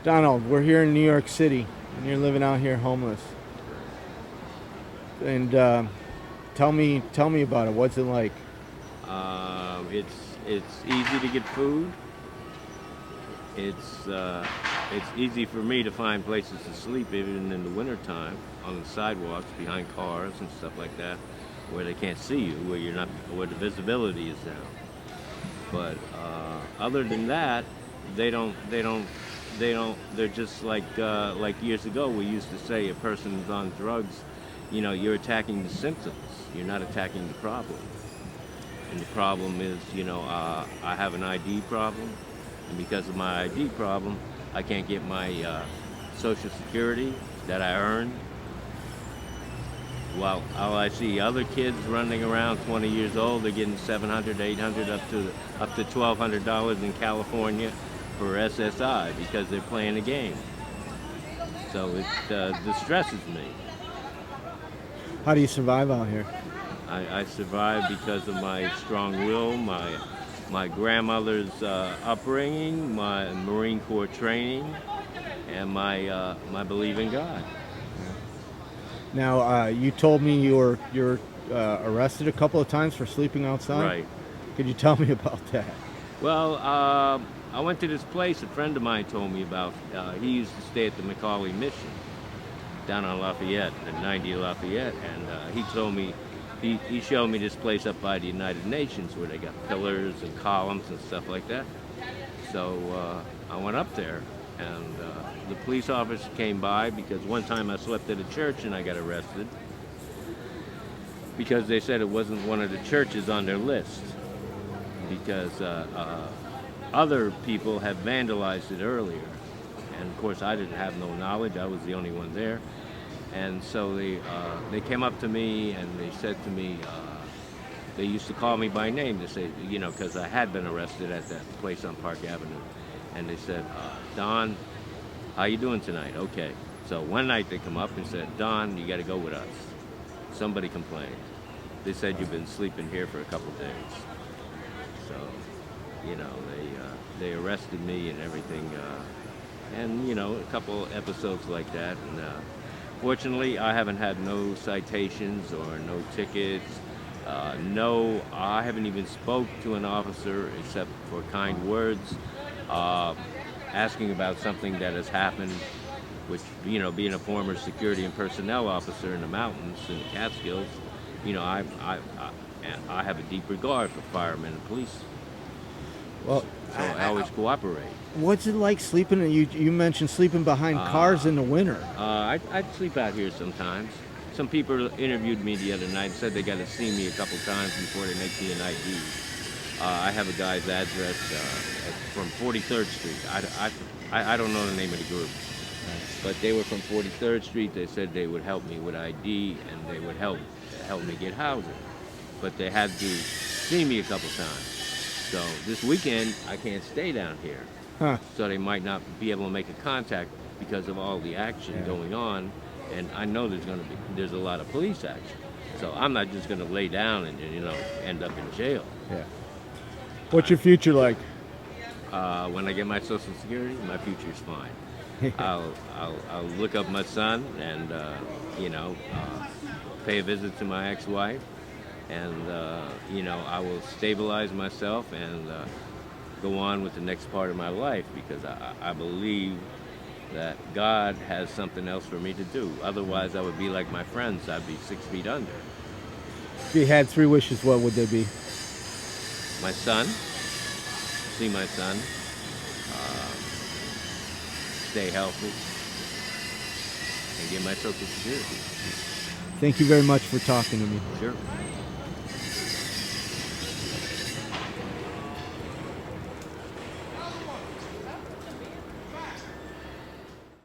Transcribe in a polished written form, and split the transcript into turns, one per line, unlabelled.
Donald, we're here in New York City, and you're living out here homeless. And tell me about it. What's it like?
It's easy to get food. It's uh, it's easy for me to find places to sleep even in the wintertime on the sidewalks behind cars and stuff like that, where they can't see you, where the visibility is down. But other than that, they don't they don't they don't. They're just like years ago we used to say a person's on drugs. You're attacking the symptoms. You're not attacking the problem. And the problem is, I have an ID problem, and because of my ID problem, I can't get my Social Security that I earned. While I see other kids running around 20 years old, they're getting 700, 800, up to $1,200 in California for SSI because they're playing a game. So it distresses me.
How do you survive out here?
I survived because of my strong will, my grandmother's upbringing, my Marine Corps training, and my belief in God.
Now, you told me you're arrested a couple of times for sleeping outside.
Right.
Could you tell me about that?
Well, I went to this place a friend of mine told me about. He used to stay at the McAuley Mission down on Lafayette, at 90 Lafayette, and he told me, he showed me this place up by the United Nations where they got pillars and columns and stuff like that. So I went up there, and the police officer came by because one time I slept at a church and I got arrested because they said it wasn't one of the churches on their list because other people had vandalized it earlier. And of course I didn't have no knowledge, I was the only one there. And so they came up to me and they said to me, they used to call me by name to say, because I had been arrested at that place on Park Avenue. And they said, Don, how you doing tonight? Okay. So one night they come up and said, Don, you got to go with us. Somebody complained. They said you've been sleeping here for a couple days. So, they arrested me and everything. And a couple episodes like that. And fortunately, I haven't had no citations or no tickets. No, I haven't even spoke to an officer except for kind words, asking about something that has happened, which, being a former security and personnel officer in the mountains, in the Catskills, I have a deep regard for firemen and police.
Well,
So I always cooperate.
what's it like sleeping? You mentioned sleeping behind cars in the winter.
I'd sleep out here sometimes. Some people interviewed me the other night and said they got to see me a couple times before they make me an ID. I have a guy's address from 43rd Street. I don't know the name of the group, but they were from 43rd Street. They said they would help me with ID and they would help me get housing, but they had to see me a couple times. So this weekend I can't stay down here.
Huh.
So they might not be able to make a contact because of all the action going on, and I know there's a lot of police action. So I'm not just going to lay down and end up in jail.
Yeah. What's your future like?
When I get my Social Security, my future's fine. I'll look up my son and pay a visit to my ex-wife, and I will stabilize myself and go on with the next part of my life because I believe that God has something else for me to do. Otherwise, I would be like my friends. I'd be 6 feet under.
If you had three wishes, what would they be?
My son, see my son, stay healthy, and get my Social Security.
Thank you very much for talking to me.
Sure.